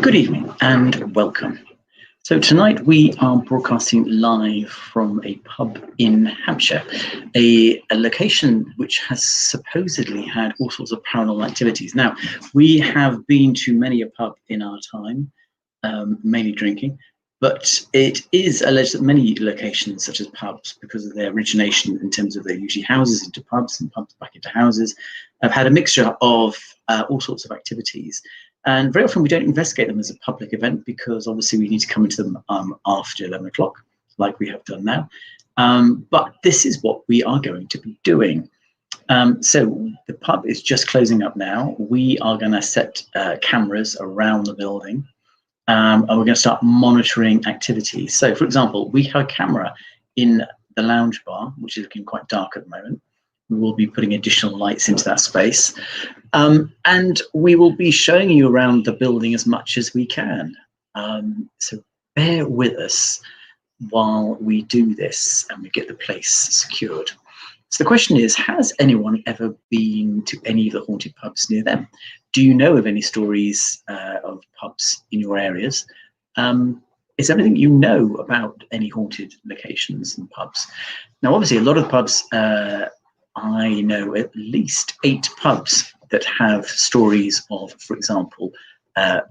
Good evening and welcome. So tonight we are broadcasting live from a pub in Hampshire, a location which has supposedly had all sorts of paranormal activities. Now, we have been to many a pub in our time, mainly drinking, but it is alleged that many locations, such as pubs, because of their origination in terms of they're usually houses into pubs and pubs back into houses, have had a mixture of all sorts of activities. And very often we don't investigate them as a public event because obviously we need to come into them after 11 o'clock, like we have done now. But this is what we are going to be doing. So the pub is just closing up now. We are going to set cameras around the building and we're going to start monitoring activity. So for example, we have a camera in the lounge bar, which is looking quite dark at the moment. We will be putting additional lights into that space. And we will be showing you around the building as much as we can. So bear with us while we do this and we get the place secured. So the question is, has anyone ever been to any of the haunted pubs near them? Do you know of any stories of pubs in your areas? Is there anything you know about any haunted locations and pubs? Now, obviously, a lot of pubs, I know at least 8 pubs that have stories of, for example,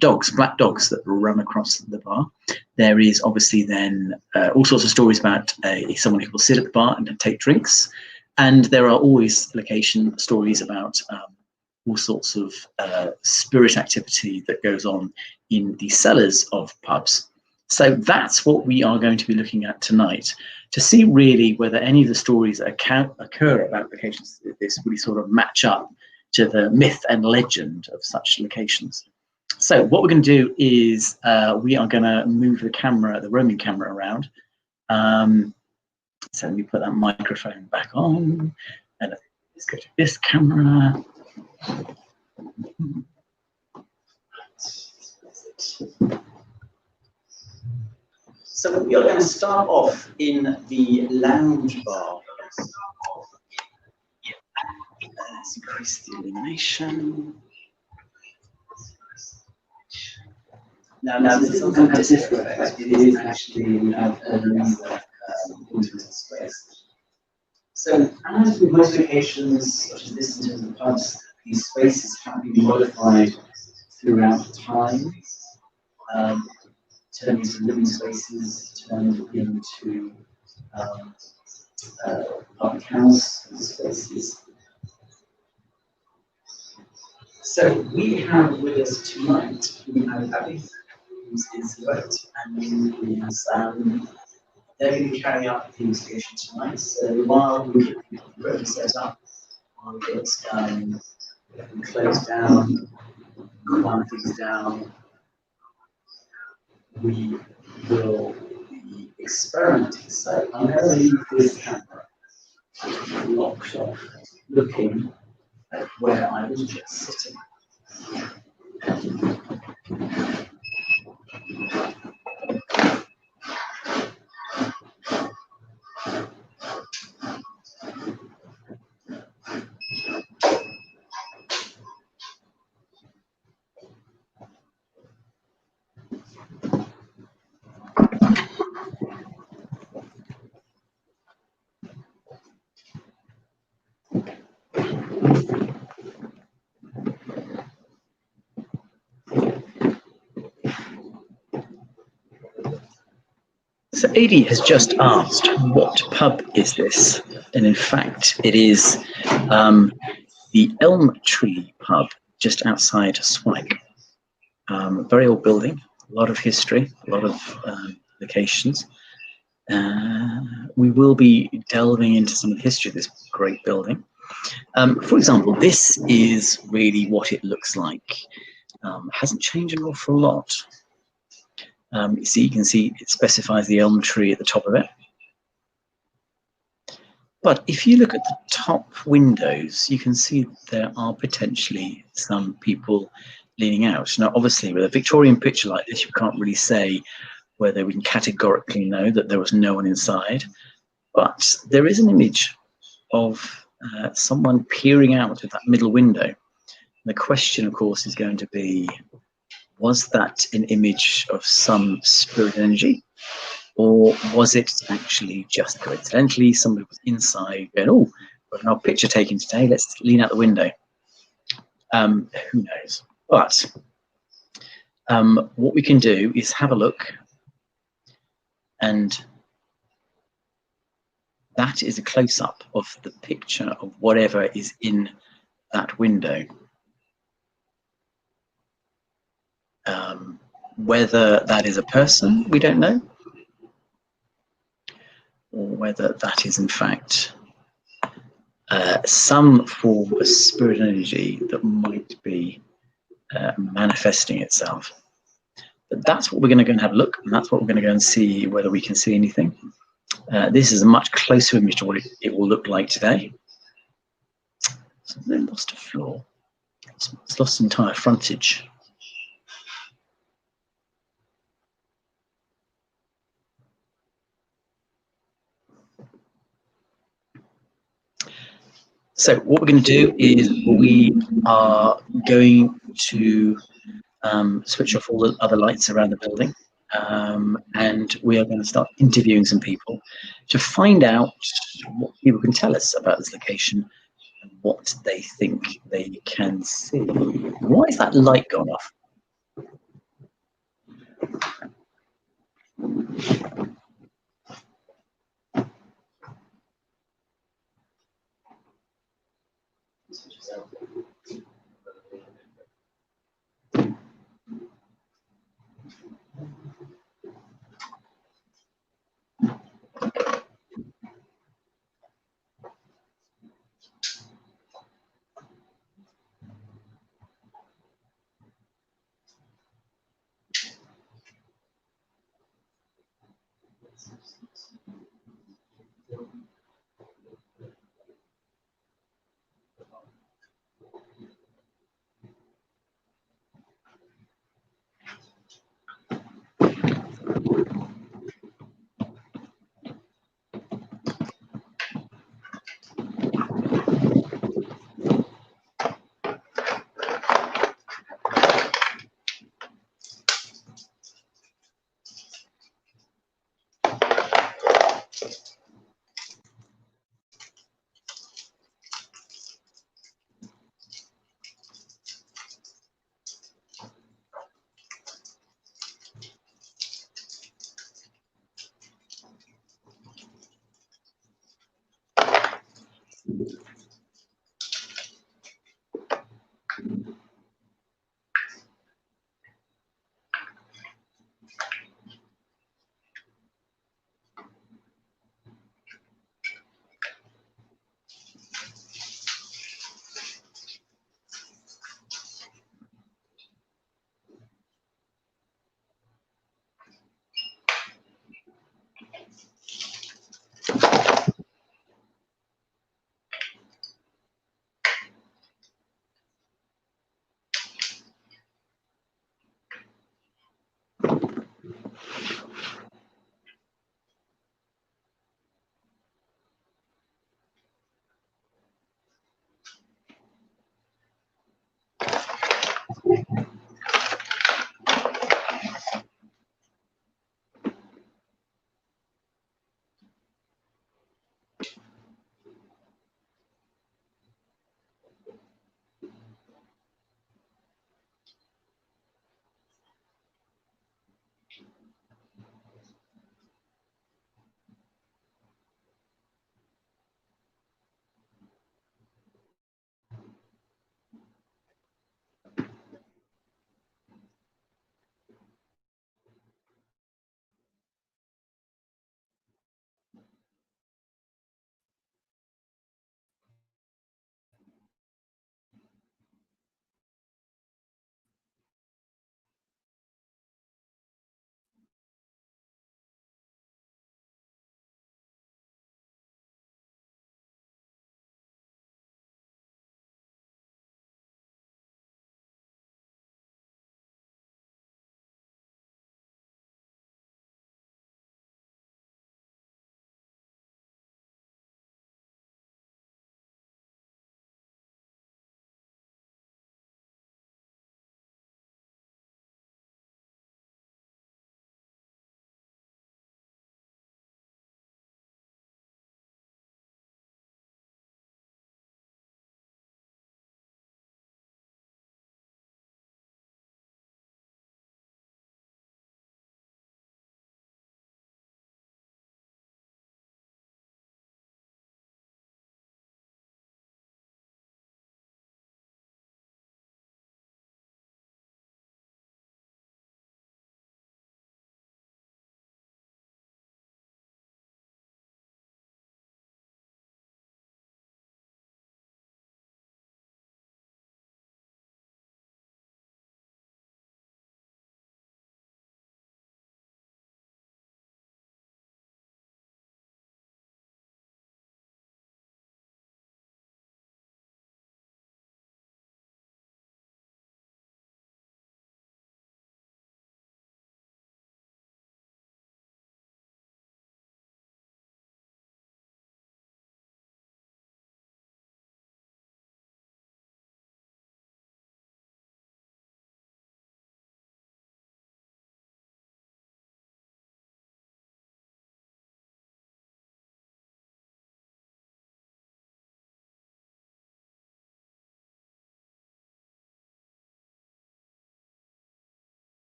dogs, black dogs that run across the bar. There is obviously then all sorts of stories about someone who will sit at the bar and take drinks. And there are always stories about all sorts of spirit activity that goes on in the cellars of pubs. So that's what we are going to be looking at tonight, to see really whether any of the stories that occur about locations like this really sort of match up to the myth and legend of such locations. So what we're going to do is we are going to move the roaming camera around. So let me put that microphone back on, and let's go to this camera. So we are going to start off in the lounge bar. Let's increase the illumination. Now this is kind of effect. It is actually a intimate space. So as with most locations, such as this in terms of pubs, these spaces have been modified throughout time. Turned into living spaces, turned into public house spaces. So we have with us tonight, we have Abby, who's in Silhouette, and we have Sam. They're going to be carrying out the investigation tonight. So while we get the room set up, while we get closed down, calm things down, we will be experimenting. So I'm going to leave this camera locked off, looking at where I was just sitting. So Adi has just asked, what pub is this? And in fact, it is the Elm Tree pub just outside Swanwick. Very old building, a lot of history, a lot of locations. We will be delving into some of the history of this great building. For example, this is really what it looks like. Hasn't changed an awful lot. You can see it specifies the elm tree at the top of it. But if you look at the top windows, you can see there are potentially some people leaning out. Now, obviously, with a Victorian picture like this, you can't really say whether we can categorically know that there was no one inside. But there is an image of someone peering out of that middle window. And the question, of course, is going to be, was that an image of some spirit energy? Or was it actually just coincidentally somebody was inside going, oh, we've got our picture taken today, let's lean out the window. Who knows? But what we can do is have a look, and that is a close-up of the picture of whatever is in that window. Whether that is a person, we don't know, or whether that is in fact some form of spirit energy that might be manifesting itself. But that's what we're going to go and have a look, and that's what we're going to go and see whether we can see anything. This is a much closer image to what it will look like today. So they lost a floor. It's lost entire frontage. So what we're going to do is we are going to switch off all the other lights around the building, and we are going to start interviewing some people to find out what people can tell us about this location and what they think they can see. Why is that light gone off?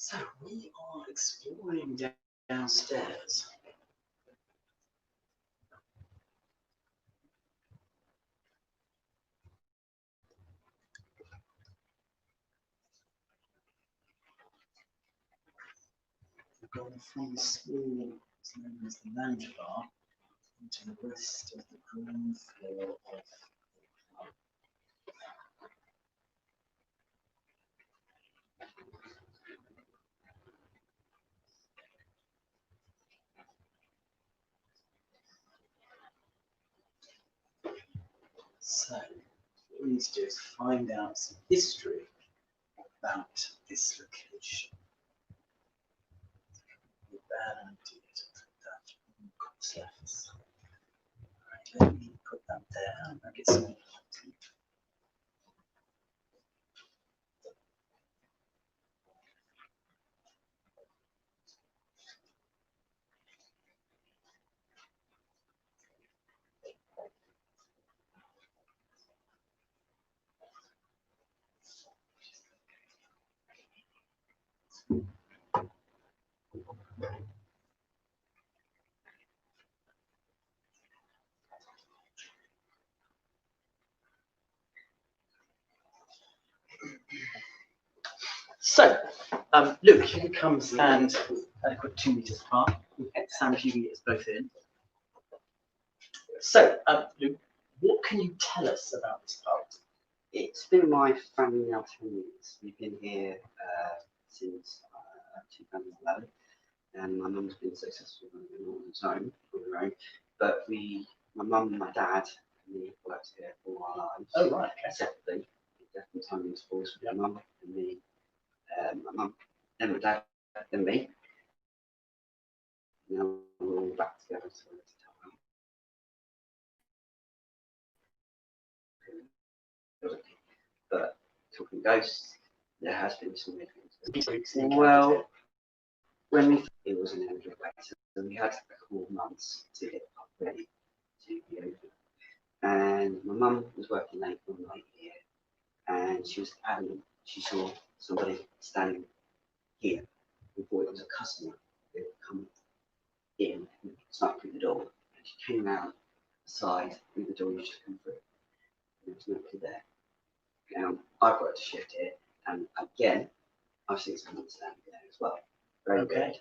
So we are exploring downstairs. We've gone from the small, what's known as the lounge bar, into the rest of the ground floor of the club. So, what we need to do is find out some history about this location. A bad idea to put that on the surface. Right, let me put that there and I'll get some lighting. So, Luke, you can come stand at a quick 2 meters apart. Sam, if you can get us both in. So, Luke, what can you tell us about this pub? It's been my family now 10 years. We've been here since 2011, and my mum's been successful on her own. But my mum and my dad, we worked here all our lives. Oh, right. Okay. Separately, definitely time in schools with my mum and me, my mum, then my dad, then me. Now we're all back together. So but talking ghosts, there has been some weird things. Well, it was an end of so we had a couple of months to get up ready to be open. And my mum was working late one night here, and she was adamant she saw somebody standing here. We thought it was a customer who had come in and snuck through the door. And she came out the side through the door you just come through. And there was nobody there. Now, I've got to shift it, and again, I've seen someone standing there as well. Very good.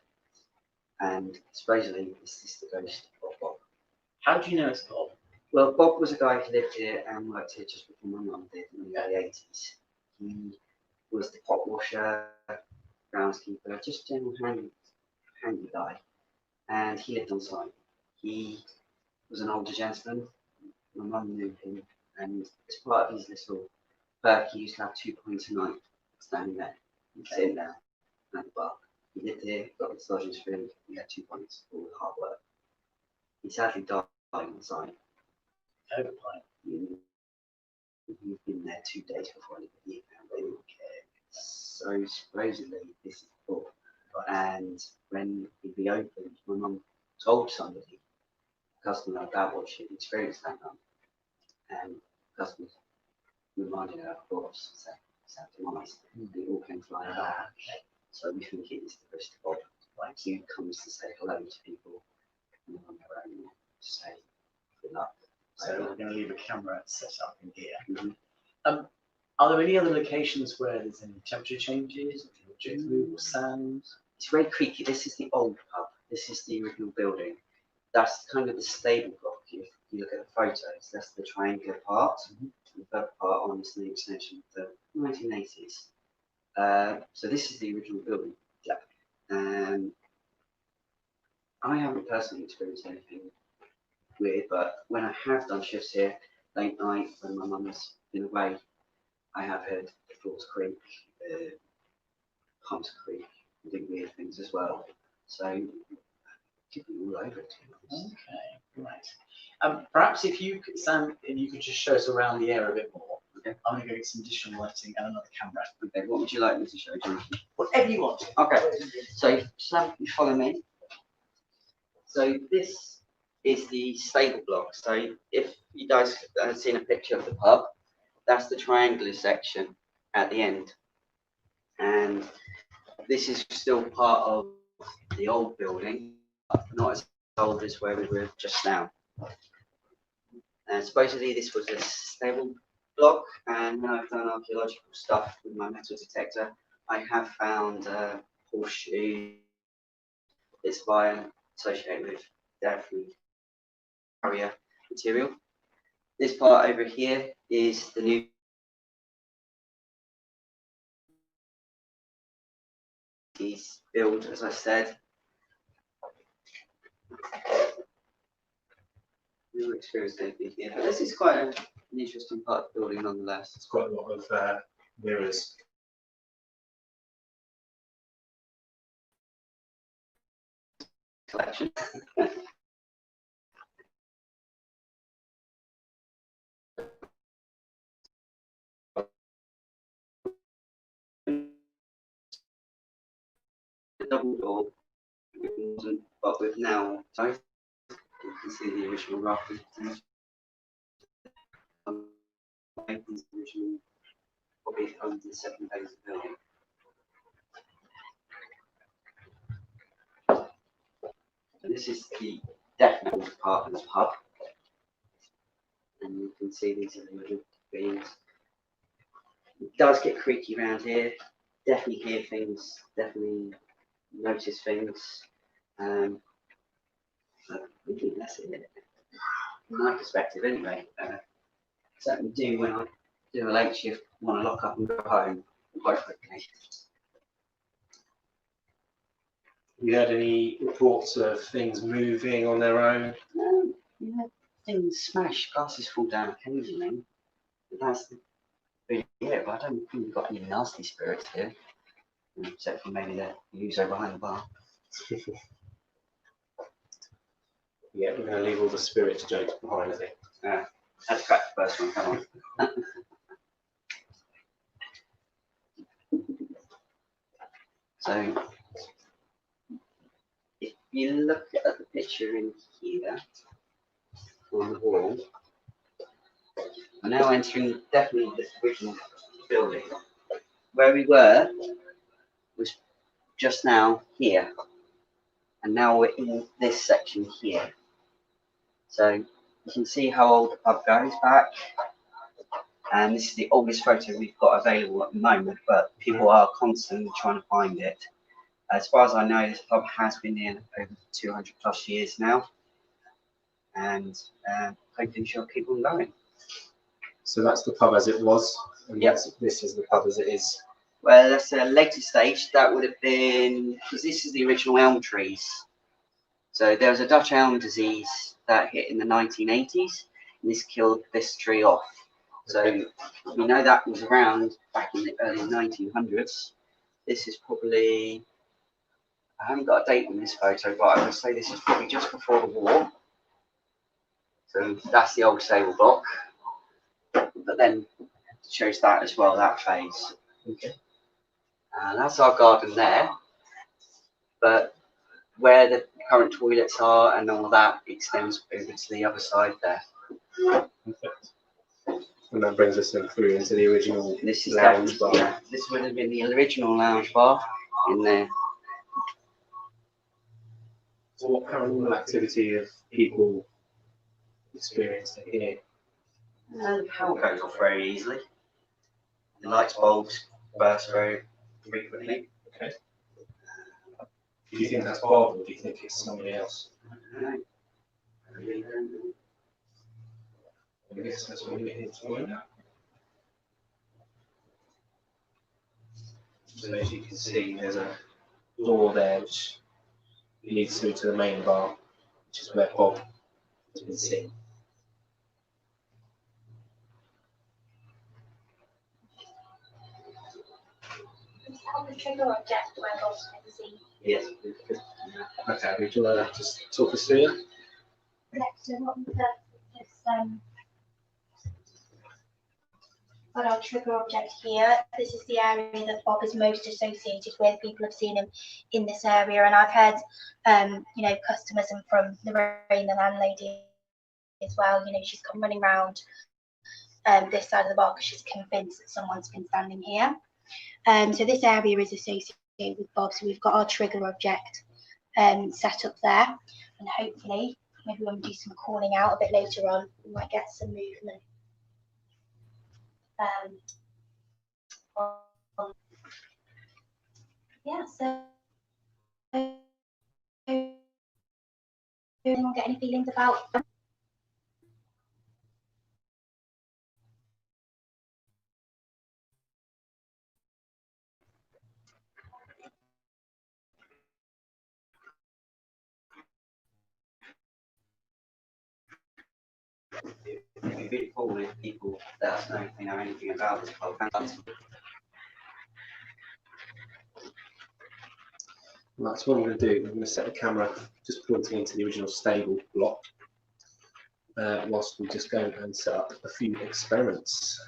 And supposedly, this is the ghost of Bob. How do you know it's Bob? Well, Bob was a guy who lived here and worked here just before my mum did in the early 80s. He was the pot washer, groundskeeper, just general handy guy. And he lived on site. He was an older gentleman. My mum knew him, and as part of his little perk, he used to have 2 pints a night standing there, sitting there at the bar. He lived here, got the sergeant's food, he had 2 pints, all the hard work. He sadly died on site. You've been there 2 days before anybody found they didn't care. So supposedly this is the book. And when we reopened, my mum told somebody, a customer, about what she'd experienced that night. And customers reminded her, of course, sad demise. They all came flying back. So we think it is the ghost of Bob. Like he comes to say hello to people and on their own to say good luck. So we're going to leave a camera set up in here. Mm-hmm. Are there any other locations where there's any temperature changes, or objects move, or sounds? It's very creaky. This is the old pub. This is the original building. That's kind of the stable block. If you look at the photos, that's the triangular part. The third part on is the extension of the 1980s. So this is the original building. Yeah. I haven't personally experienced anything weird, but when I have done shifts here late night when my mum's been away, I have heard the floors creak, pumps creak, and do weird things as well. So it could be all over it. Okay, right. Perhaps if you could, Sam, if you could just show us around the area a bit more. Okay. I'm going to go get some additional lighting and another camera. Okay, what would you like me to show you? Whatever you want. Okay, so Sam, you follow me. So this is the stable block. So if you guys have seen a picture of the pub, that's the triangular section at the end. And This is still part of the old building, not as old as where we were just now. Supposedly this was a stable block, and when I've done archaeological stuff with my metal detector, I have found horseshoe, this iron associated with definitely barrier material. This part over here is the new build, as I said. Never experienced anything here, but this is quite an interesting part of the building nonetheless. It's got a lot of mirrors. Collection. Double door, but with now, so you can see the original rafters. The original, probably under the second phase of the building. So this is the definite part of the pub, and you can see these are the little beams. It does get creaky around here. Definitely hear things. Definitely notice things. But really, that's it. From my perspective, anyway. Certainly do when I do a late shift, want to lock up and go home quite quickly. You had any reports of things moving on their own? Things smash, glasses fall down occasionally. But that's really it. But I don't think we've got any nasty spirits here, except for maybe the user behind the bar. Yeah, we're going to leave all the spirits jokes behind, I think. Let's crack the first one, come on. So, if you look at the picture in here, on the wall, we're now entering definitely the original building. Where we were was just now here, and now we're in this section here. So you can see how old the pub goes back, and this is the oldest photo we've got available at the moment, but people are constantly trying to find it. As far as I know, this pub has been here over 200 plus years now, and hopefully she'll keep on going. So that's the pub as it was, and Yep. This is the pub as it is. Well, that's a later stage. That would have been, because this is the original elm trees. So there was a Dutch elm disease that hit in the 1980s, and this killed this tree off. So we know that was around back in the early 1900s. This is probably, I haven't got a date on this photo, but I would say this is probably just before the war. So that's the old stable block. But then it shows that as well, that phase. Okay. And that's our garden there. But where the current toilets are and all that extends over to the other side there. Perfect. And that brings us then through into the original This is lounge bar. Yeah, this would have been the original lounge bar in there. So what paranormal activity have people experienced here? The power goes off very easily. The light bulbs burst very frequently. Okay. Do you think that's Bob, or do you think it's somebody else? I don't know. I really don't know. I guess that's what we're here to find out. So as you can see, there's a door there which leads through to the main bar, which is where Bob has been seen. On the trigger object where Bob's been seen. Yes. Okay, would you like to just talk us through that? Next to what we just got our trigger object here. This is the area that Bob is most associated with. People have seen him in this area, and I've heard, customers and from Lorraine, the landlady, as well. She's come running around this side of the bar because she's convinced that someone's been standing here. So this area is associated with Bob. So we've got our trigger object set up there, and hopefully maybe when we do some calling out a bit later on, we might get some movement. Yeah, so anyone get any feelings about It'd be really cool if people let us know if they know anything about this pub. Right, so what I'm going to do, I'm going to set the camera just pointing into the original stable block, whilst we just go and set up a few experiments.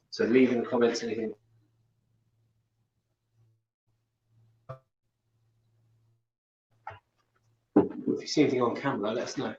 So leave in the comments anything. If you see anything on camera, let us know.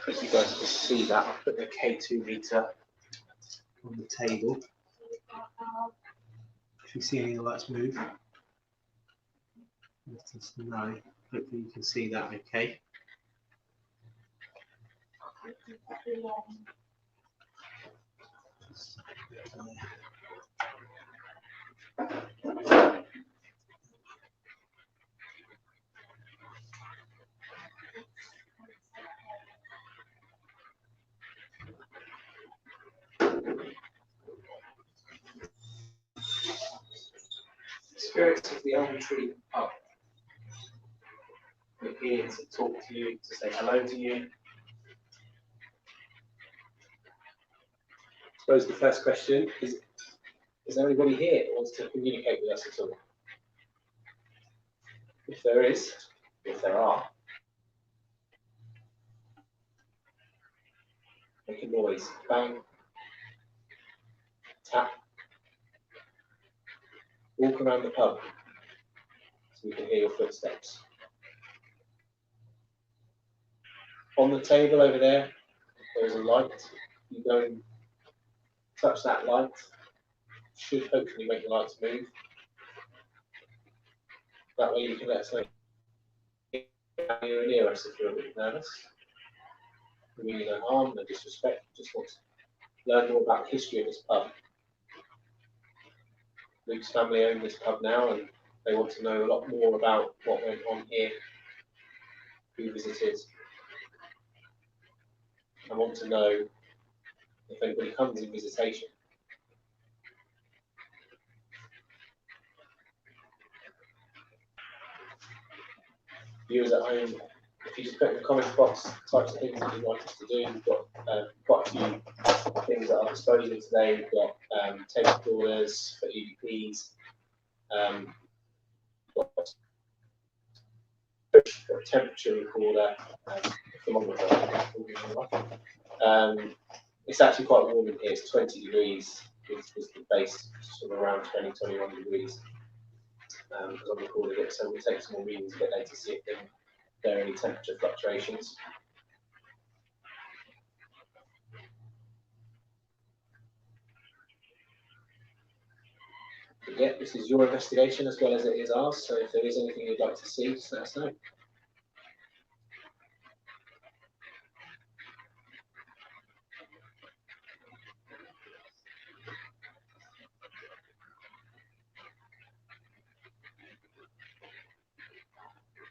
If you guys can see that, I'll put the K2 meter on the table. If you see any of the lights move, let us know. Hopefully you can see that okay. Spirits of the elm tree up. We're here to talk to you, to say hello to you. I suppose the first question is there anybody here that wants to communicate with us at all? If there is, if there are, make a noise. Bang, tap, walk around the pub so we can hear your footsteps. On the table over there, there's a light. You go and touch that light. Should hopefully make the lights move. That way you can let us know you're near us if you're a bit nervous. We mean no harm, no disrespect. Just want to learn more about the history of this pub. Luke's family own this pub now, and they want to know a lot more about what went on here, who visited. I want to know if anybody comes in visitation. Viewers at home, if you just put in the comments box types of things that you'd like us to do, we've got quite a few things at our disposal today. We've got tape recorders for EVPs, got a temperature recorder, thermometer. It's actually quite warm in here. It's 20 degrees with the base sort of around 20-21 degrees because I'm recording it. So we'll take some more readings a bit later to see if there are any temperature fluctuations. But yeah, this is your investigation as well as it is ours, so if there is anything you'd like to see, just let us know.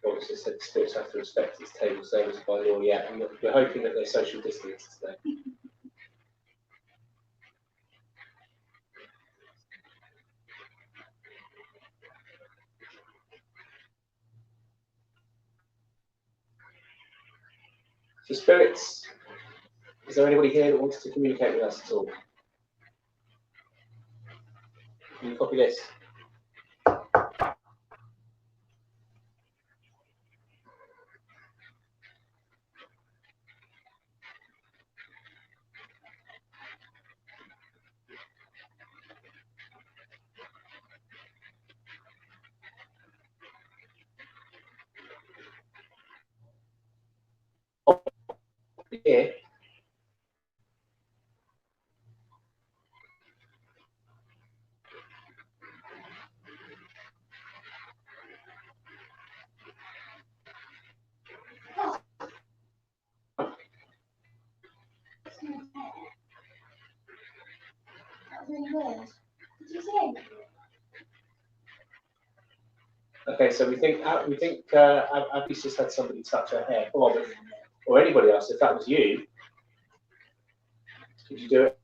Obviously said the spirits have to respect its table service by law, yeah, and we're hoping that they're social distance today. So spirits, is there anybody here that wants to communicate with us at all? Can you copy this? Here. That was really weird. Did you see anything? Okay, so we think Abby's just had somebody touch her hair, or anybody else. If that was you, could you do it?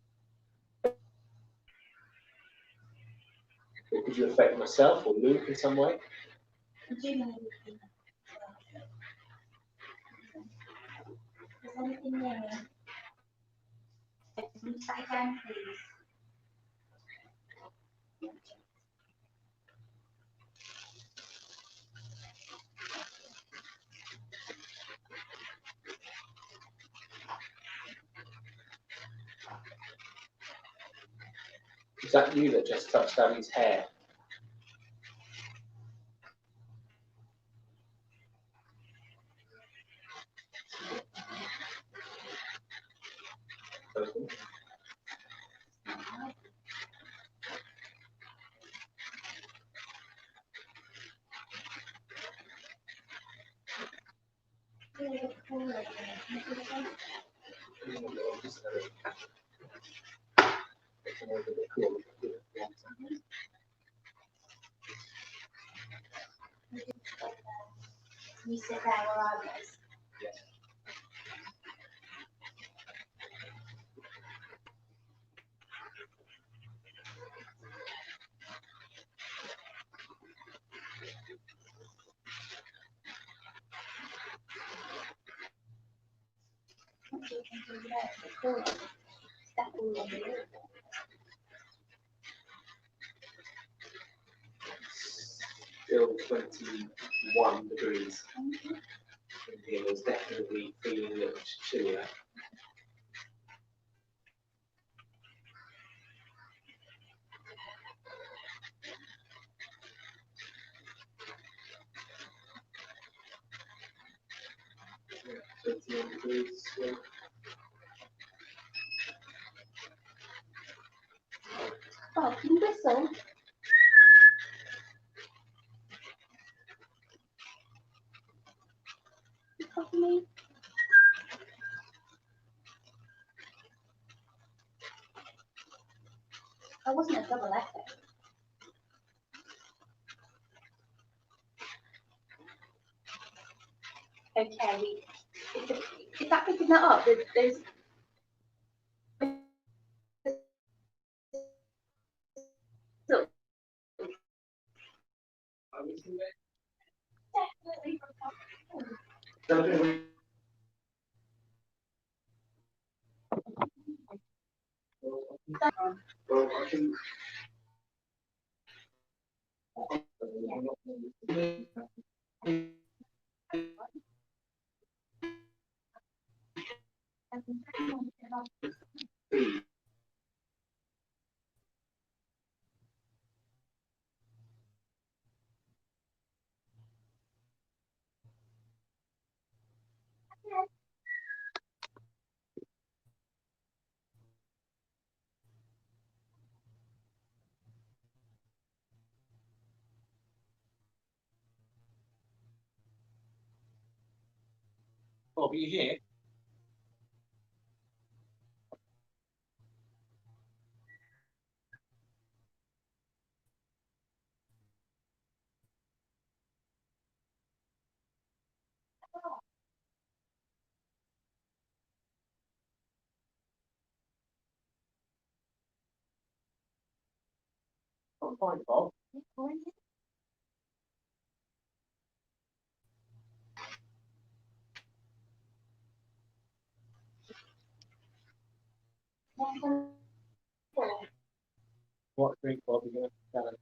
Or could you affect myself or Luke in some way? I'm doing anything. Is anything there? Can you try again, please? Is that you that just touched Abby's hair? Okay. You sit there where I was. Still 21 degrees. It was definitely feeling a little chillier. Yeah, 21 degrees. Yeah. Oh, can you whistle? You copy me? I wasn't a double echo. Okay, is that picking that up? There's definitely. Well, I can. Bob, are you here? I'm fine, Bob. What drink, Bob? Are you going to tell us?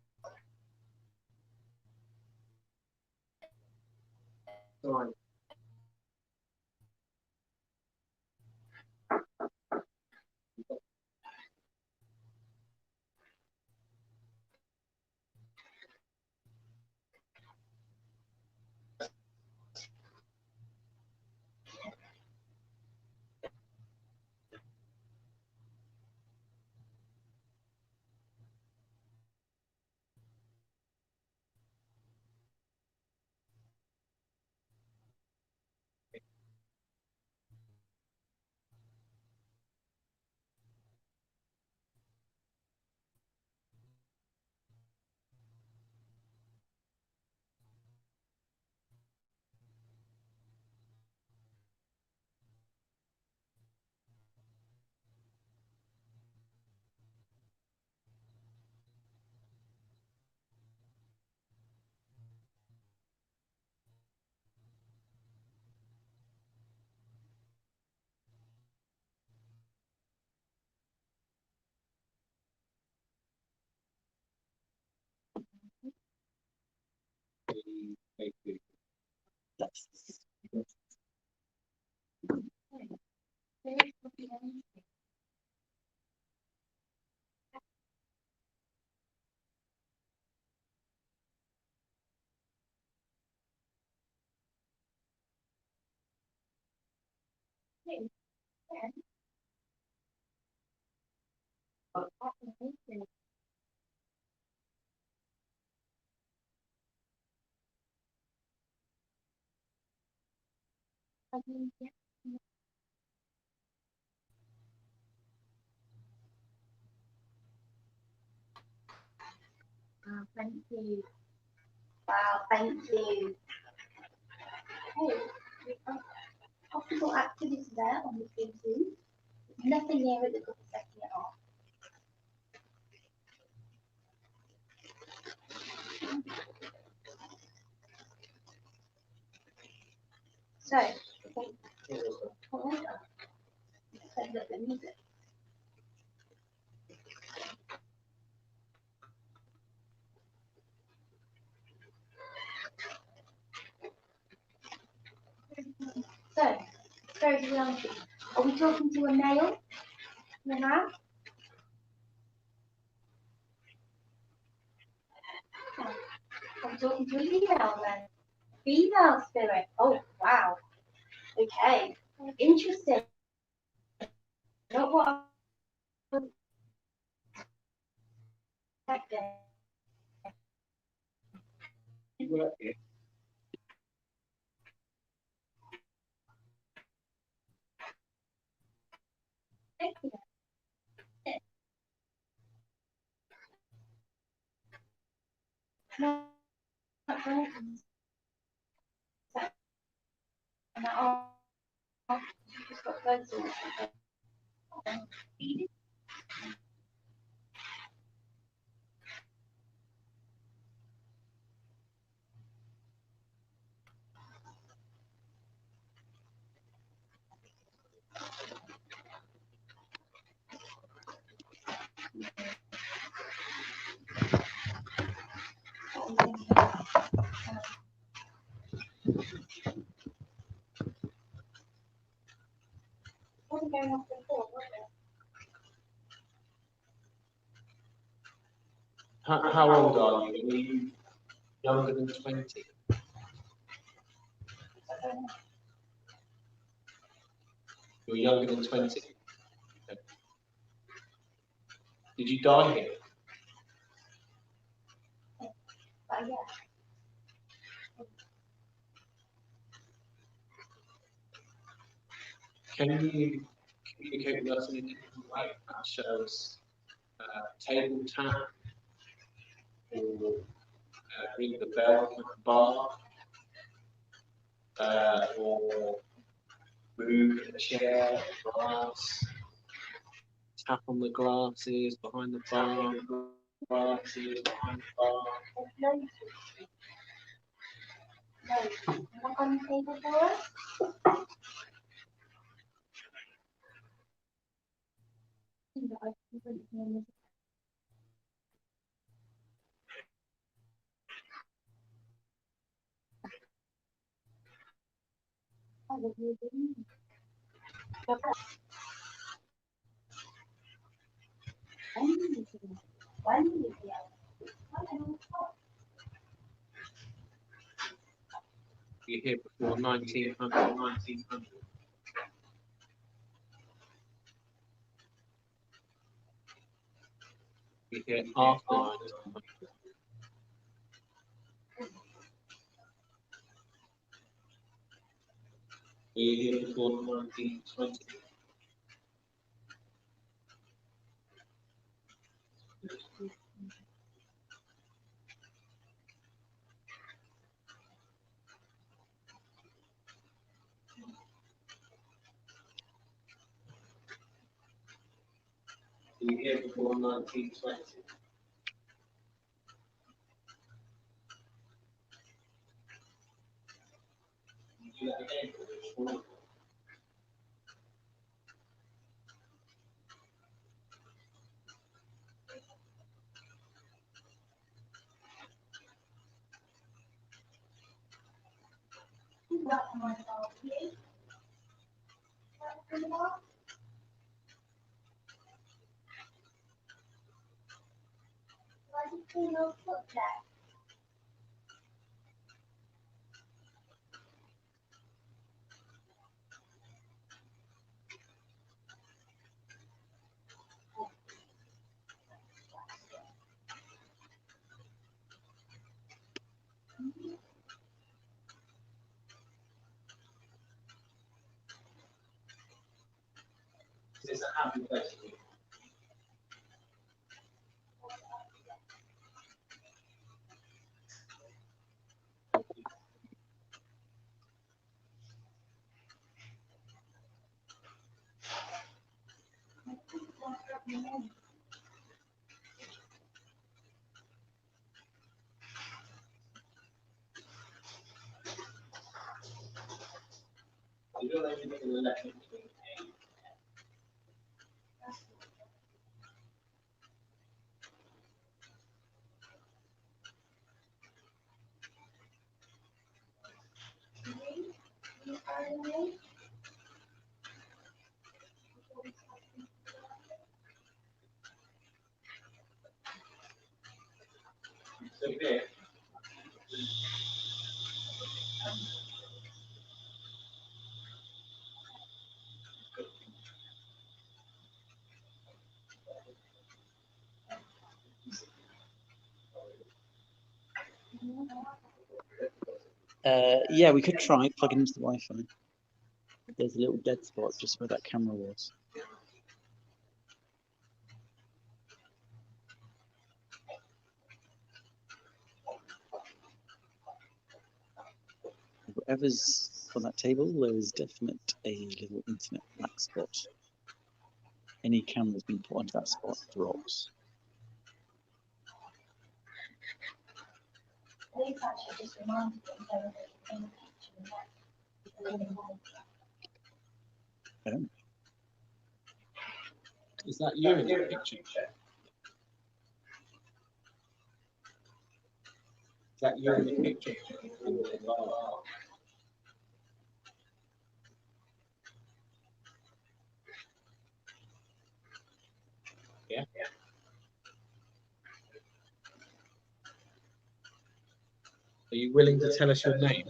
Sorry. Thank you. Wow, thank you. Hey, possible activity there on the screen too. Nothing near it that could be setting it off. So, I think, send up the music. So, very reality. Are we talking to a male in the house? Are we talking to a female then? Female spirit. Oh, wow. Okay. Interesting. Not what I was expecting. You work here. Thank you. No, not for instance. Just got close to it. Wasn't going off before, was it? How old are you? Are you younger than 20? You're younger than 20. Okay. Did you die here? But yeah. Can you communicate with us in a different way? That shows table tap, or ring the bell from the bar, or move the chair, glass, tap on the glasses behind the bar, glasses behind the bar. No. Knock on the table for us. You here before 1900. You here after 1900. You here before 1920. You here before 1920. You do that again for each one. It's a happy place to be. You don't have anything in the left between A. So there. Yeah, we could try plugging into the Wi-Fi. There's a little dead spot just where that camera was. Whatever's on that table, there's definitely a little internet black spot. Any camera's been put onto that spot drops. Is that you in the picture? Is that you in the picture? Yeah. Are you willing to tell us your name?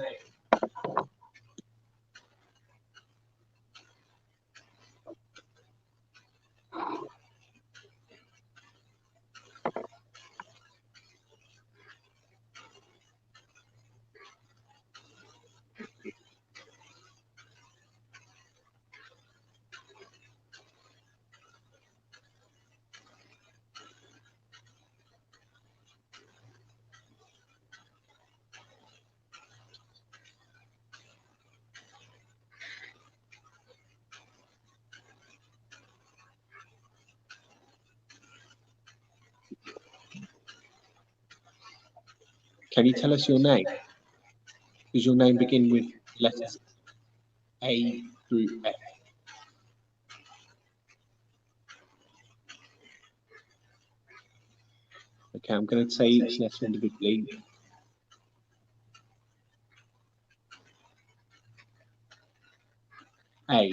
Can you tell us your name? Does your name begin with letters A through F? Okay, I'm going to say each letter individually. A.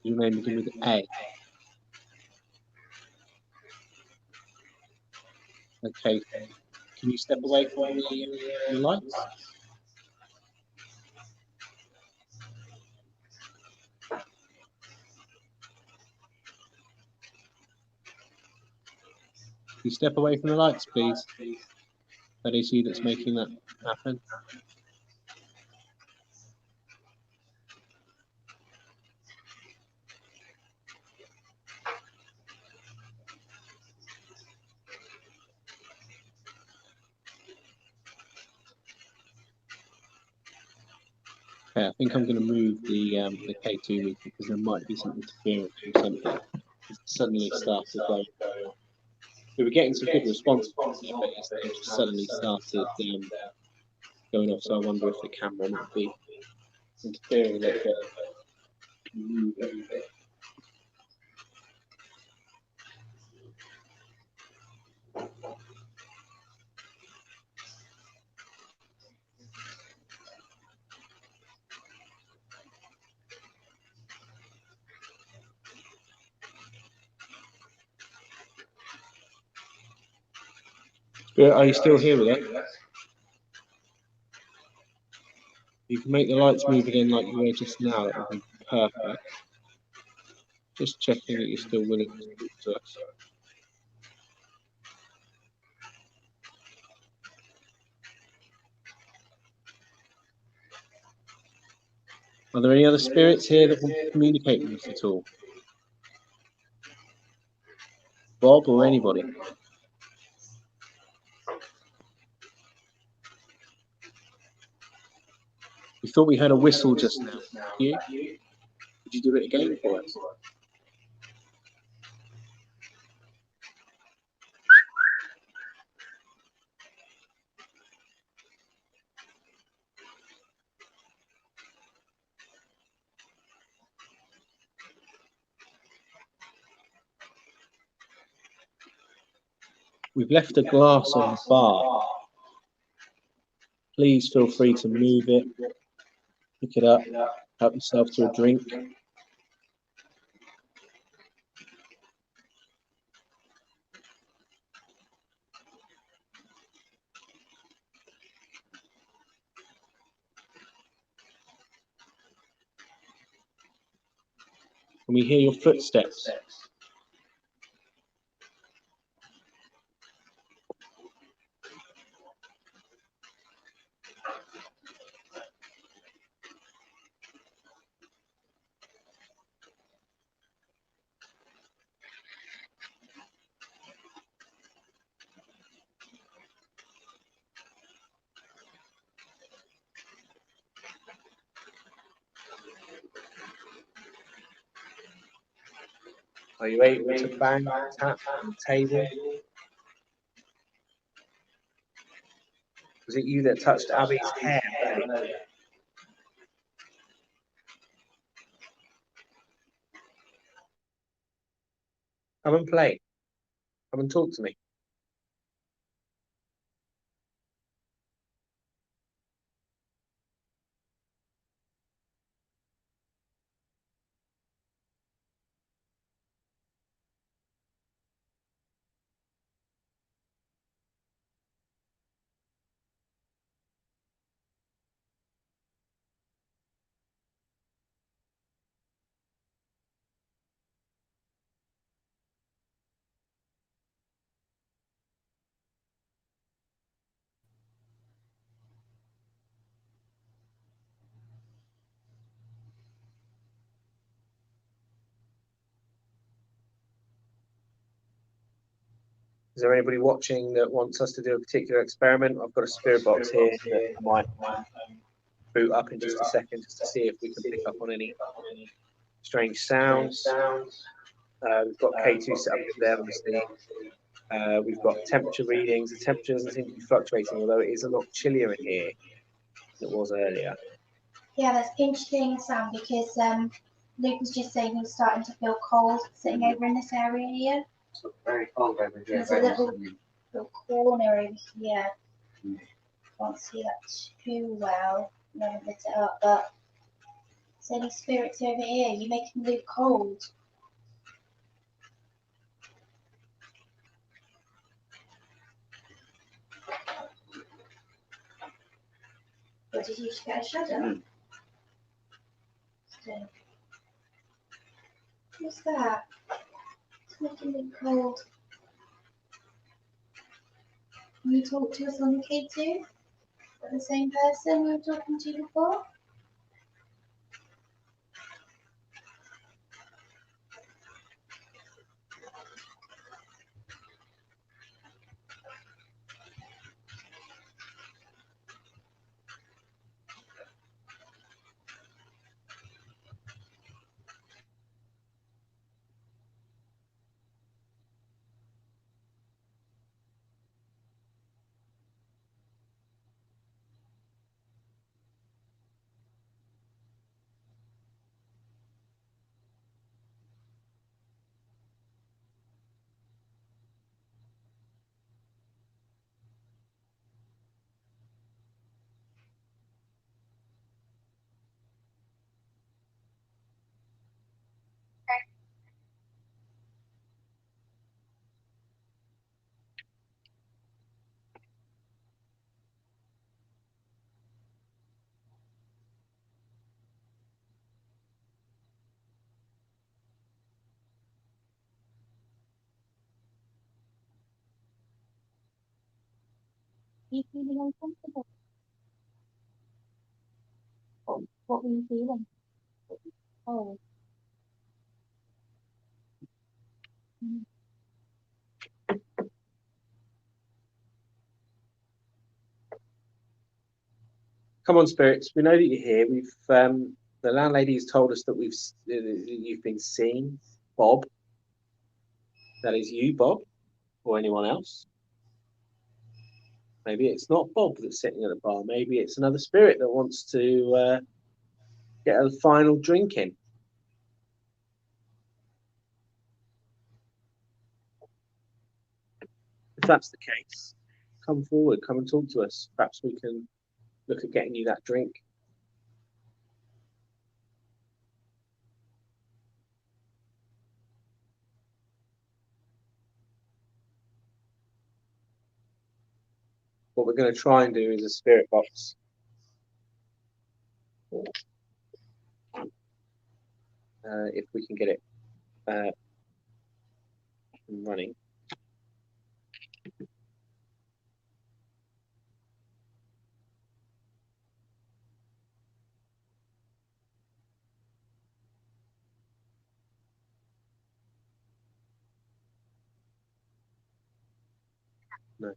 Your name begin with A. Okay. Can you step away from the lights? Can you step away from the lights, please? That is you that's making that happen. Okay, I think I'm going to move the K2 meter because there might be some interference from something. It suddenly started going. We were getting some good response, but it just suddenly started going off. So I wonder if the camera might be interfering a little bit. Move it. Spirit, are you still here with us? You can make the lights move again like you were just now. That would be perfect. Just checking that you're still willing to speak to us. Are there any other spirits here that want to communicate with us at all? Bob or anybody? We thought we heard a whistle just now. You? Could you do it again for us? We've left a glass on the bar. Please feel free to move it, pick it up, help yourself to a drink. Can we hear your footsteps? Are you able to bang, tap on the table? Was it you that touched Abby's hair? Come and play. Come and talk to me. Is there anybody watching that wants us to do a particular experiment? I've got a spirit box here that I might boot up in just a second just to see if we can pick up on any strange sounds. We've got K2 set up there, obviously. We've got temperature readings. The temperature doesn't seem to be fluctuating, although it is a lot chillier in here than it was earlier. Yeah, that's interesting, Sam, because Luke was just saying he was starting to feel cold sitting over in this area here. It's very cold over here. There's a little corner over here. Can't see that too well. I haven't lit it up, but there's any spirits over here. You making Luke cold. What did you just get a shadow? So, who's that? It's making Luke cold. Can you talk to us on the K2? The same person we were talking to before? Are you feeling uncomfortable? What were you feeling? Oh. Come on, spirits. We know that you're here. We've the landlady has told us that you've been seen, Bob. That is you, Bob, or anyone else. Maybe it's not Bob that's sitting at the bar. Maybe it's another spirit that wants to get a final drink in. If that's the case, come forward, come and talk to us. Perhaps we can look at getting you that drink. What we're going to try and do is a spirit box. If we can get it running. No.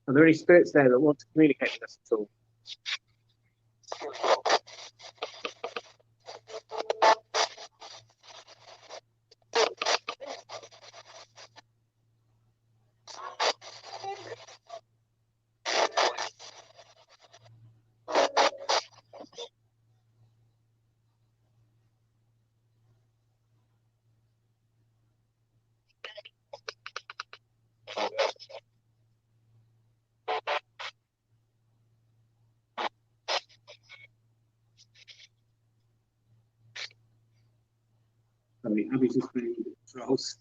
Are there any spirits there that want to communicate with us at all? Sorry, Abby's just playing with the controls.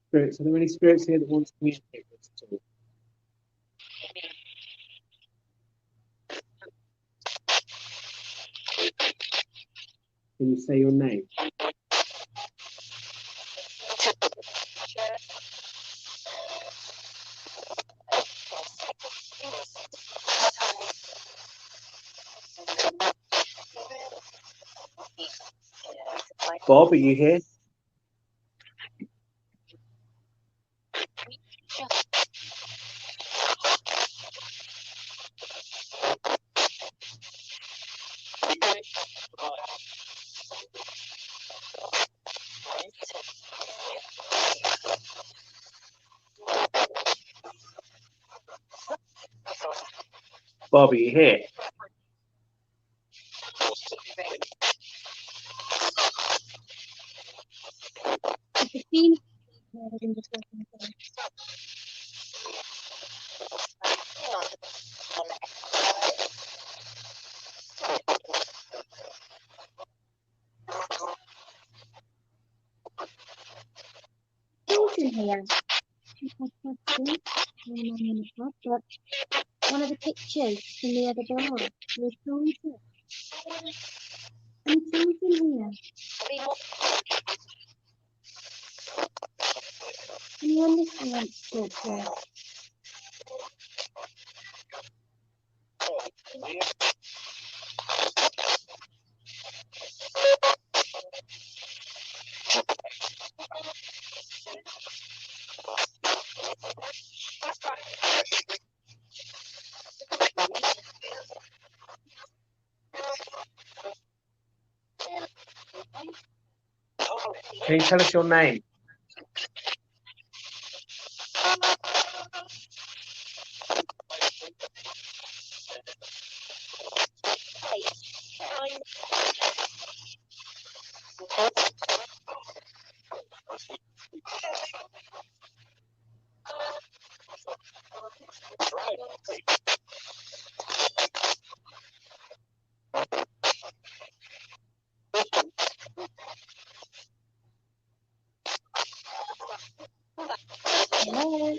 Spirits, are there any spirits here that want to communicate with us at all? Can you say your name? Bob, are you here? Bob, are you here? In here. But one of the pictures in the other door. There's tools here. Any tools in here? Anyone listening wants to talk to? Can you tell us your name? Hello?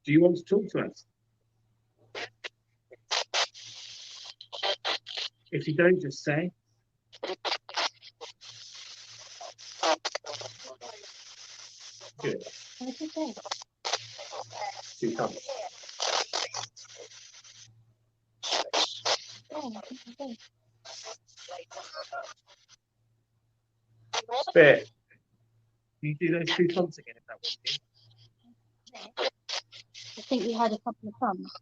Do you want to talk to us? If you don't, just say. Good. What did you say? 2 thumbs. Oh, I think I did. Spirit. Can you do those 2 thumbs again if that was you? I think we had a couple of thumbs.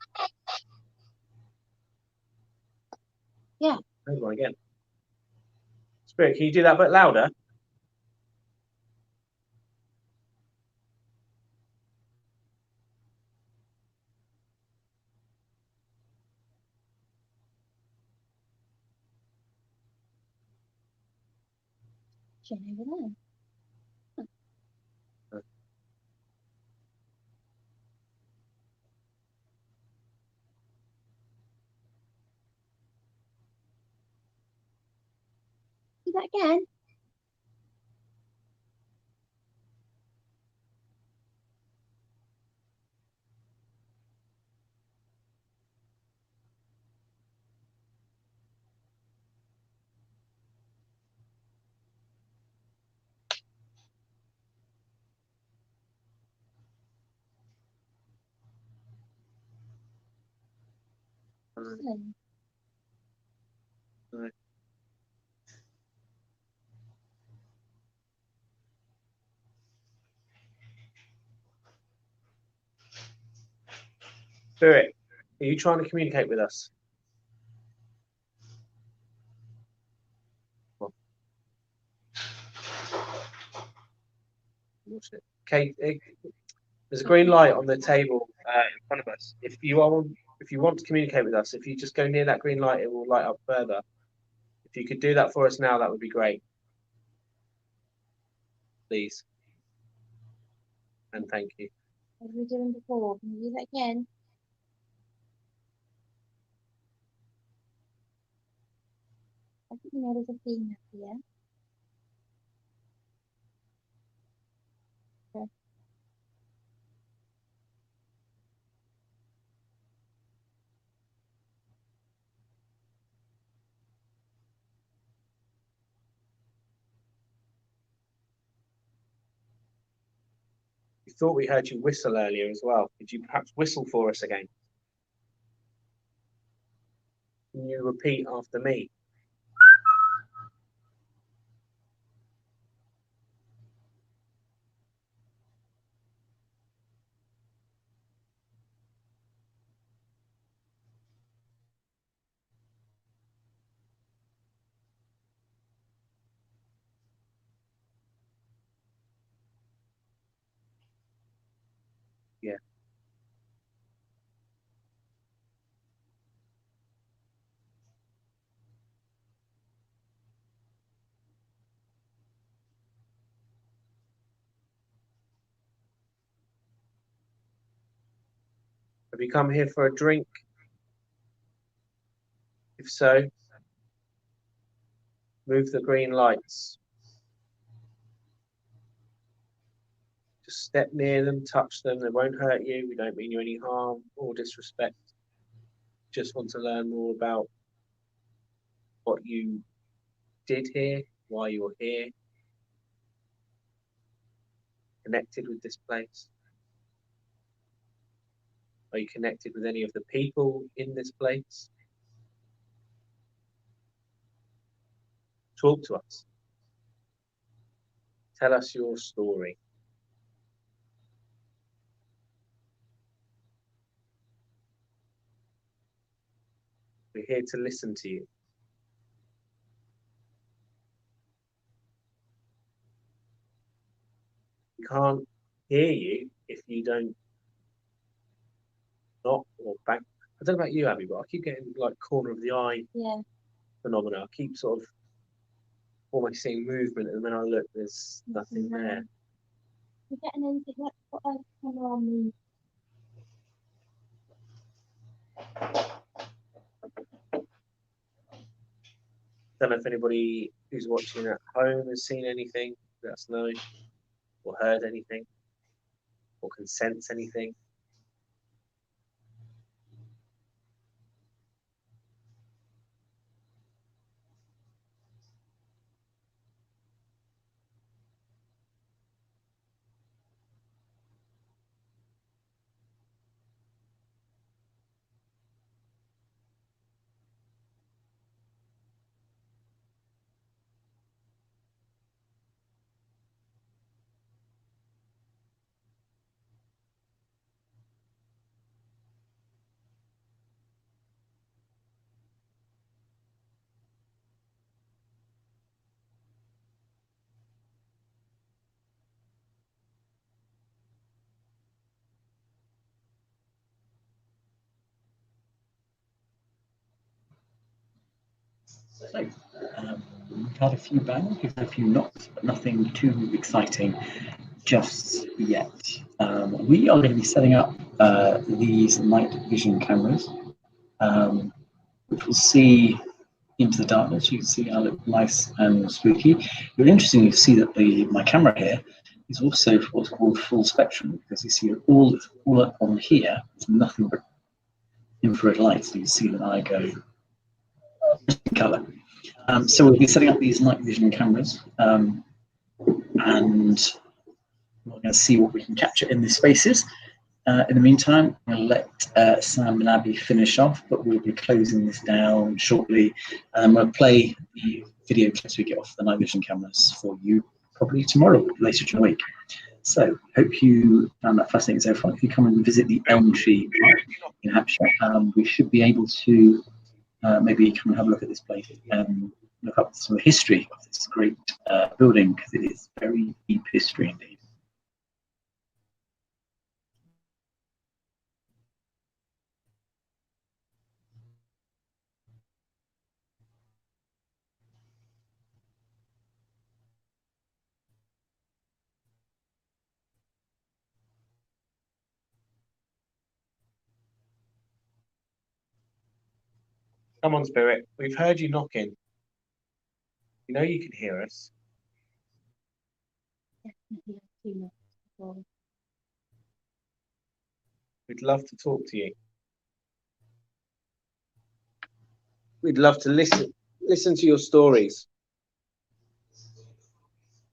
Yeah. There's one again. Spirit, can you do that a bit louder? Jen over there. Do that again. Excellent. No. Spirit, are you trying to communicate with us? Okay, there's a green light on the table in front of us. If you want to communicate with us, if you just go near that green light, it will light up further. If you could do that for us now, that would be great. Please. And thank you. What were we doing before? Can you do that again? I think there's a female here. Okay. We thought we heard you whistle earlier as well. Could you perhaps whistle for us again? Can you repeat after me? Yeah. Have you come here for a drink? If so, move the green lights. Just step near them, touch them. They won't hurt you. We don't mean you any harm or disrespect. Just want to learn more about what you did here, why you're here, connected with this place. Are you connected with any of the people in this place? Talk to us. Tell us your story. We're here to listen to you. We can't hear you if you don't knock or bang. I don't know about you, Abby, but I keep getting like corner of the eye Yeah. phenomena. I keep sort of almost seeing movement, and when I look, there's nothing there. We're getting anything. Let's put a camera on the. Don't know if anybody who's watching at home has seen anything, let us know, or heard anything, or can sense anything. So, we've had a few bangs, we've had a few knocks, but nothing too exciting just yet. We are going to be setting up these night vision cameras, which will see into the darkness. You can see how look nice and spooky. But interesting, you see that my camera here is also what's called full spectrum, because you see all up on here is nothing but infrared light. So you see that I go in colour. So we'll be setting up these night vision cameras, and we're going to see what we can capture in these spaces. In the meantime, I'm going to let Sam and Abby finish off, but we'll be closing this down shortly. And we'll play the video clips we get off the night vision cameras for you probably tomorrow, later in the week. So, hope you found that fascinating so far. If you come and visit the Elm Tree Park in Hampshire, we should be able to maybe come and have a look at this place and look up some of the history of this great building, because it is very deep history indeed. Come on, Spirit. We've heard you knocking. You know you can hear us. Definitely have 2 minutes before. We'd love to talk to you. We'd love to listen to your stories.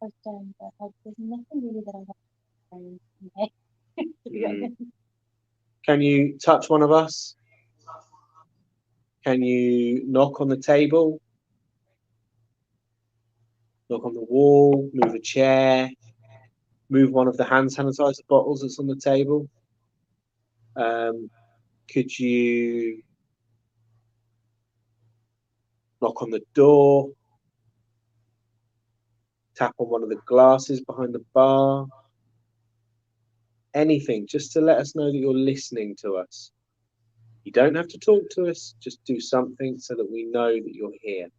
I was saying that there's nothing really that I want to say to be honest. Can you touch one of us? Can you knock on the table? Knock on the wall, move a chair, move one of the hand sanitizer bottles that's on the table. Could you knock on the door, tap on one of the glasses behind the bar? Anything, just to let us know that you're listening to us. You don't have to talk to us, just do something so that we know that you're here.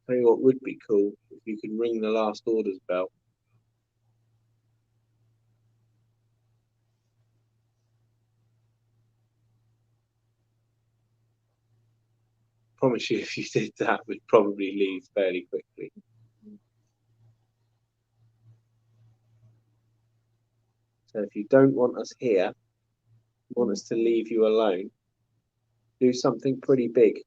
Tell you what would be cool, if you could ring the last orders bell. Promise you, if you did that, we'd probably leave fairly quickly. So if you don't want us here, want us to leave you alone, do something pretty big.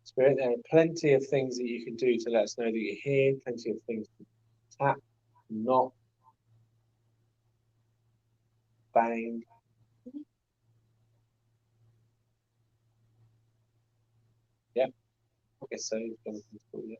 Spirit, there are plenty of things that you can do to let us know that you're here, plenty of things to tap, knock, bang. Yep, I guess so. Yeah.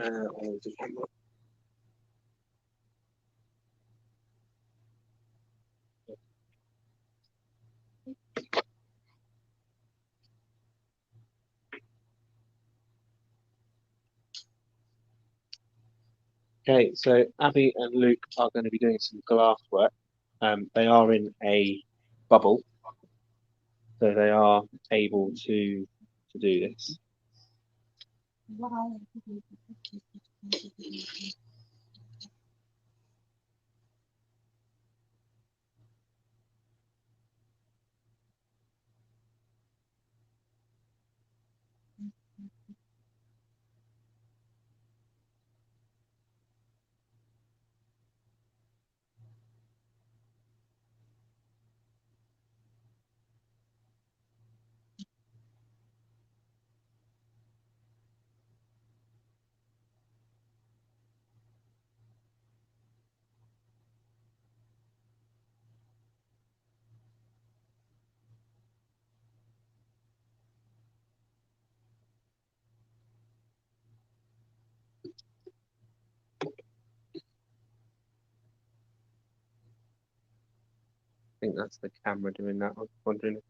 I'll just Okay, so Abby and Luke are going to be doing some glass work. They are in a bubble, so they are able to do this. Wow. I think that's the camera doing that. I was wondering if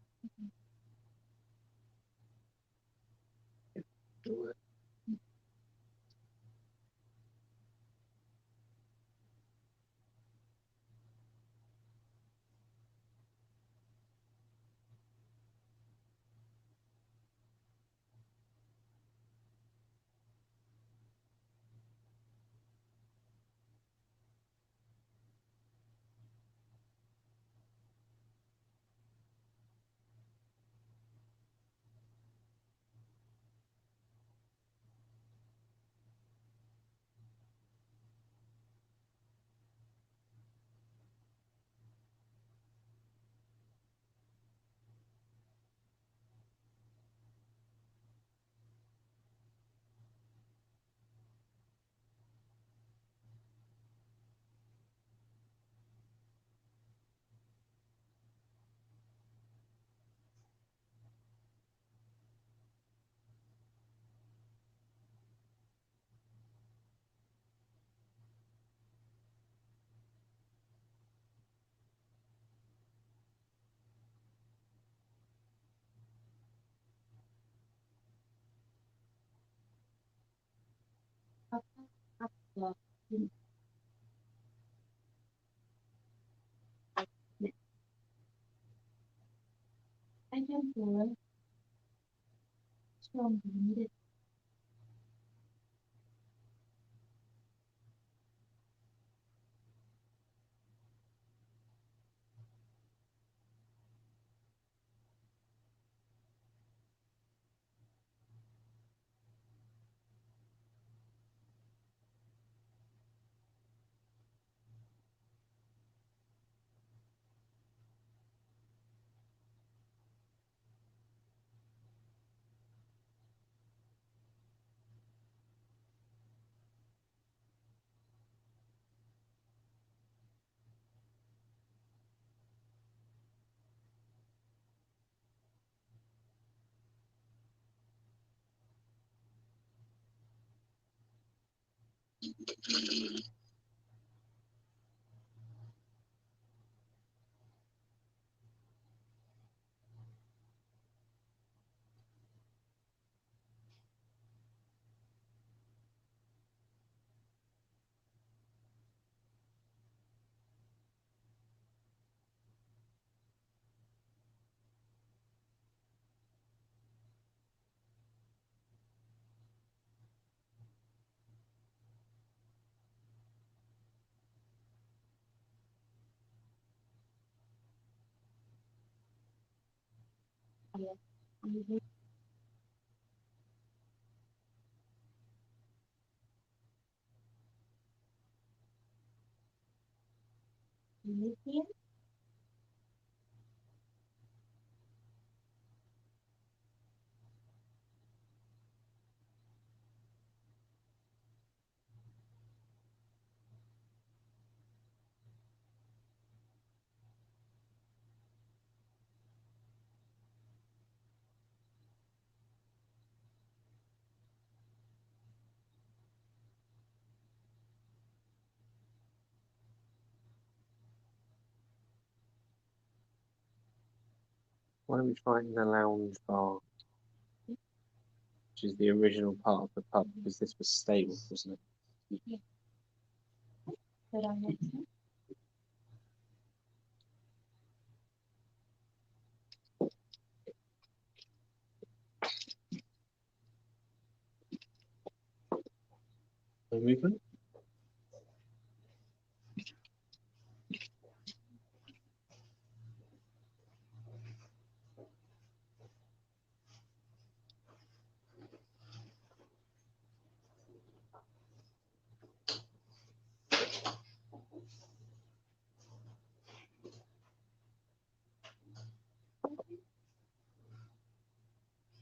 I can feel strong. why don't we find the lounge bar, which is the original part of the pub, because this was stable, wasn't it? Good on next time. No movement.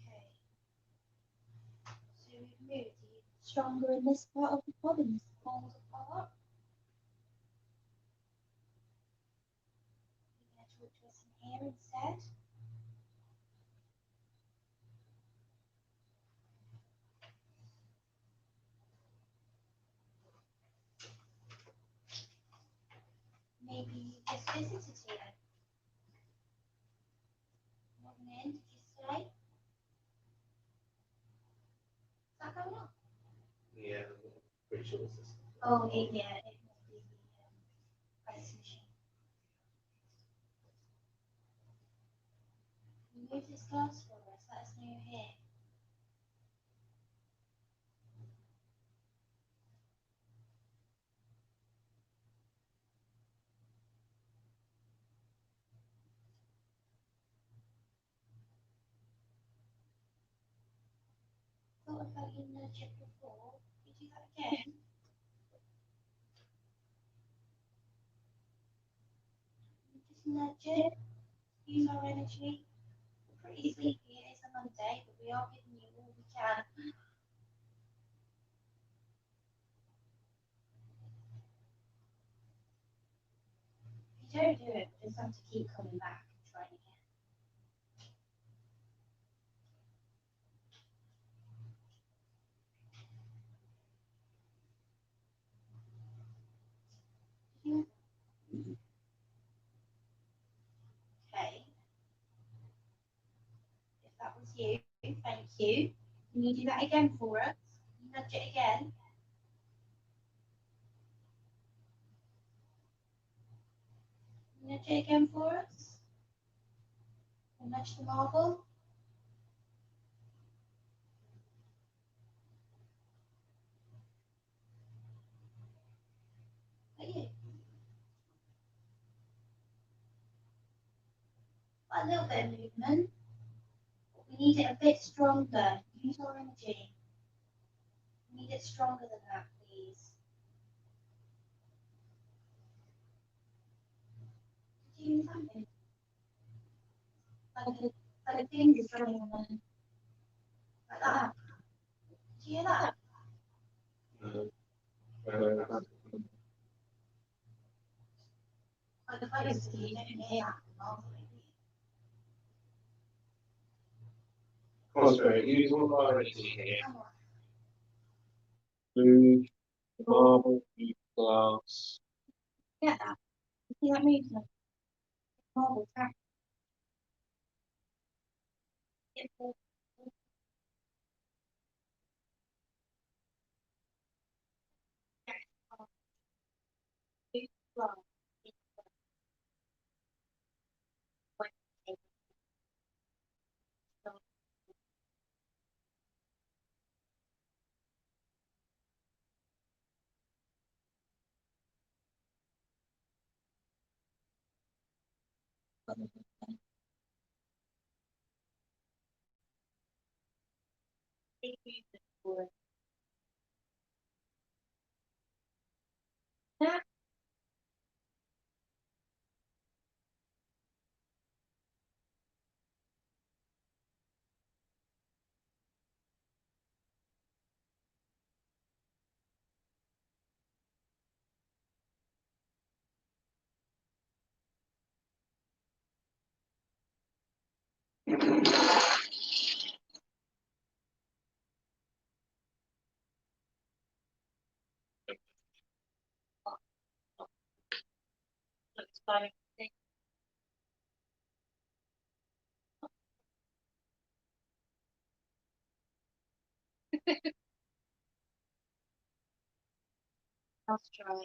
Okay. So we've moved Stronger in this part of the pub and this poles apart. You're going to talk to us in here instead. Maybe you just visited here. Wasn't in, did you stay? Is that going on? Yeah, pretty sure it's this. Oh, yeah, it must be the ice machine. Can you move this glass for us? Let us know you're here. Thought about you nudge it before. Could you do that again? Just nudge it. Use our energy. We're pretty sleepy. It is a Monday, but we are giving you all we can. If you don't do it, we'll just have to keep coming back and trying again. You- Okay. If that was you, thank you. Can you do that again for us? Can you nudge it again? Can you nudge it again for us? And nudge the marble. Are you? Got a little bit of movement. We need it a bit stronger. Use our energy. We need it stronger than that, please. Did you use something? Like a finger strumming on it. Like that. Did you hear that? Quite close to you, don't hear that. Concentrate. Use all our energy here. Come on. Move the marble, move the glass. Get that? You see that movement? Marble track. That looks funny. Let's try.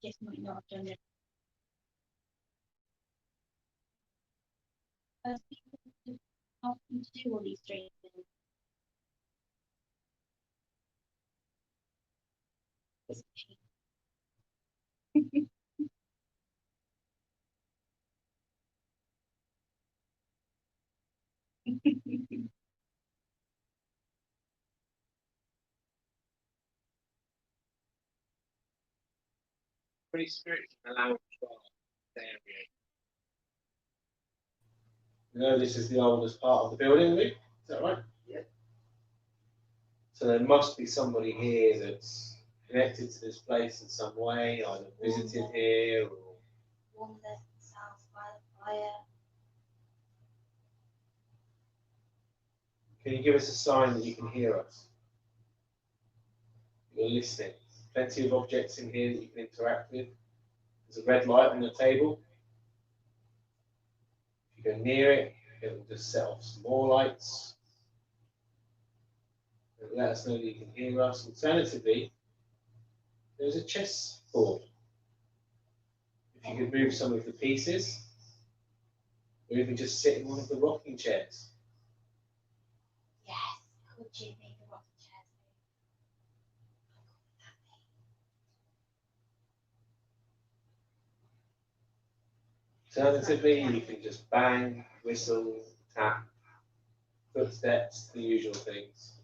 Just might not have done it. People often do all these strange things. Free spirits allow area. You know, this is the oldest part of the building, Luke. Is that right? Yeah. So there must be somebody here that's connected to this place in some way, either visited here or. One that's house by the fire. Can you give us a sign that you can hear us? You're listening. Plenty of objects in here that you can interact with. There's a red light on the table. If you go near it, it will just set off some more lights. It'll let us know that you can hear us. Alternatively, there's a chess board. If you could move some of the pieces, or even just sit in one of the rocking chairs. Yes, could you make the rocking chairs? Alternatively, you can just bang, whistle, tap, footsteps, the usual things.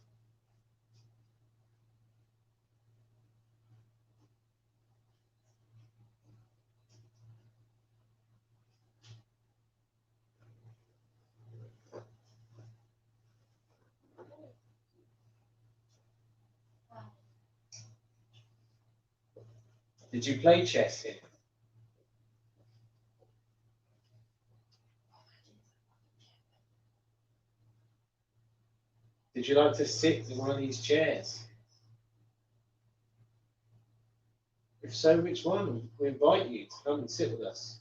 Did you play chess here? Did you like to sit in one of these chairs? If so, which one? We invite you to come and sit with us.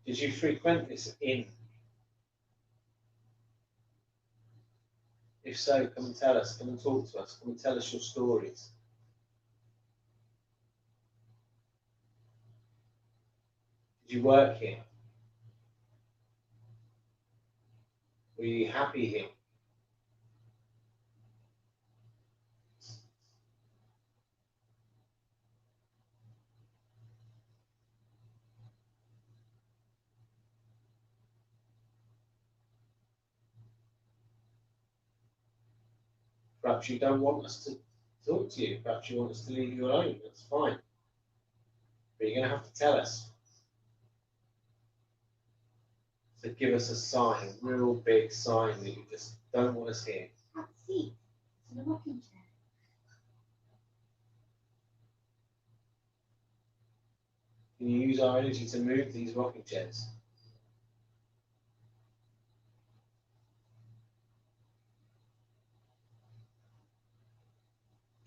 Did you frequent this inn? If so, come and tell us, come and talk to us, come and tell us your stories. Did you work here? Were you happy here? Perhaps you don't want us to talk to you. Perhaps you want us to leave you alone. That's fine. But you're going to have to tell us. So give us a sign, a real big sign that you just don't want us here. Can't see. It's in a rocking chair. Can you use our energy to move these rocking chairs?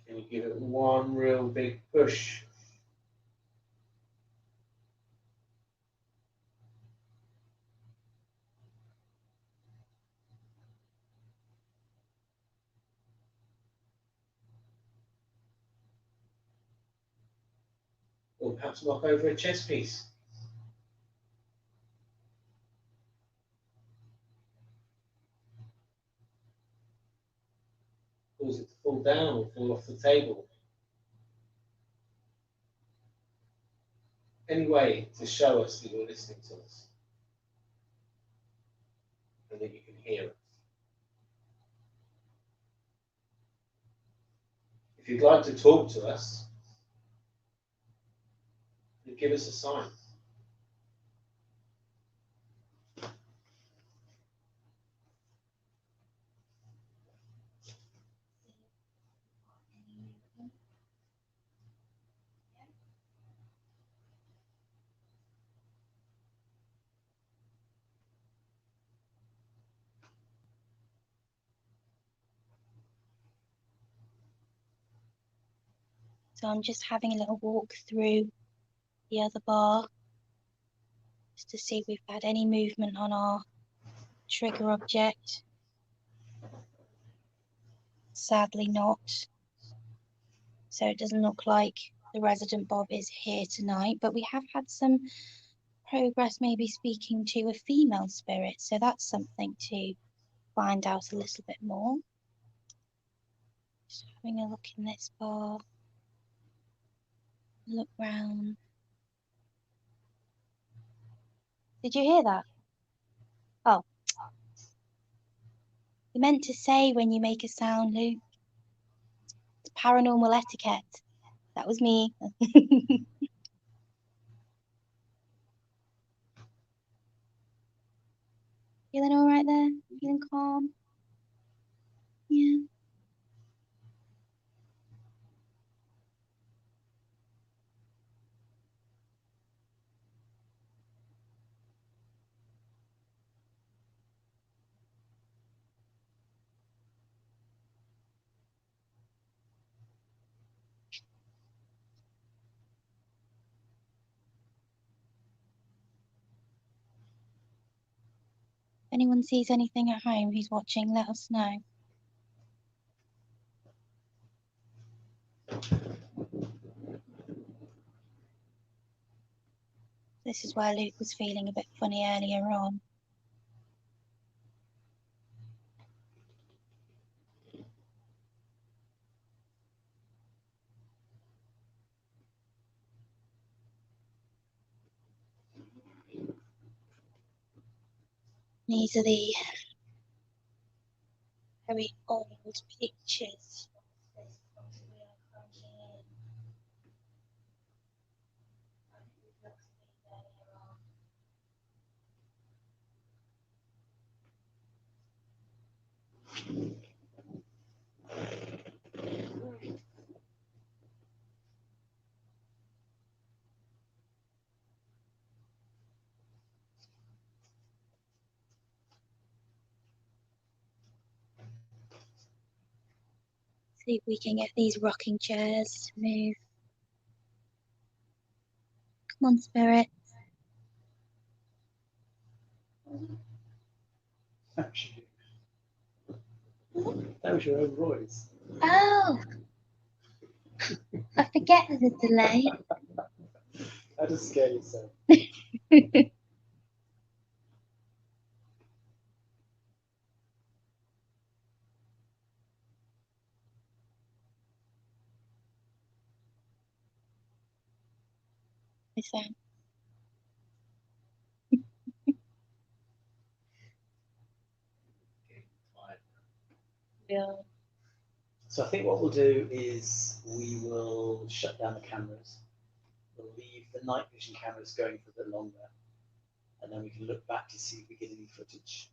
Can you give it one real big push? Or perhaps knock over a chess piece? Cause it to fall down or fall off the table? Any way to show us that you're listening to us and that you can hear us. If you'd like to talk to us, and give us a sign. So I'm just having a little walk through the other bar just to see if we've had any movement on our trigger object. Sadly not. So it doesn't look like the resident Bob is here tonight, but we have had some progress maybe speaking to a female spirit, so that's something to find out a little bit more. Just having a look in this bar. Look round. Did you hear that? Oh. You meant to say when you make a sound, Luke. It's paranormal etiquette. That was me. Feeling all right there? Feeling calm? Yeah. If anyone sees anything at home who's watching, let us know. This is where Luke was feeling a bit funny earlier on. These are the very old pictures. See if we can get these rocking chairs to move. Come on, spirit. That was your own voice. Oh! I forget there's a delay. That just scare yourself. Is that? Yeah. So I think what we'll do is we will shut down the cameras. We'll leave the night vision cameras going for a bit longer, and then we can look back to see if we get any footage.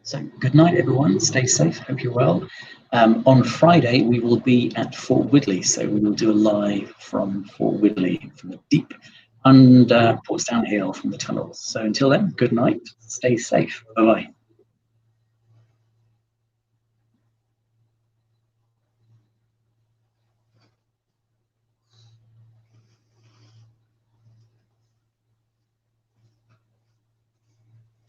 So good night, everyone. Stay safe. Hope you're well. On Friday, we will be at Fort Widley. So we will do a live from Fort Widley, from the deep and Portsdown Hill, from the tunnels. So until then, good night. Stay safe. Bye-bye.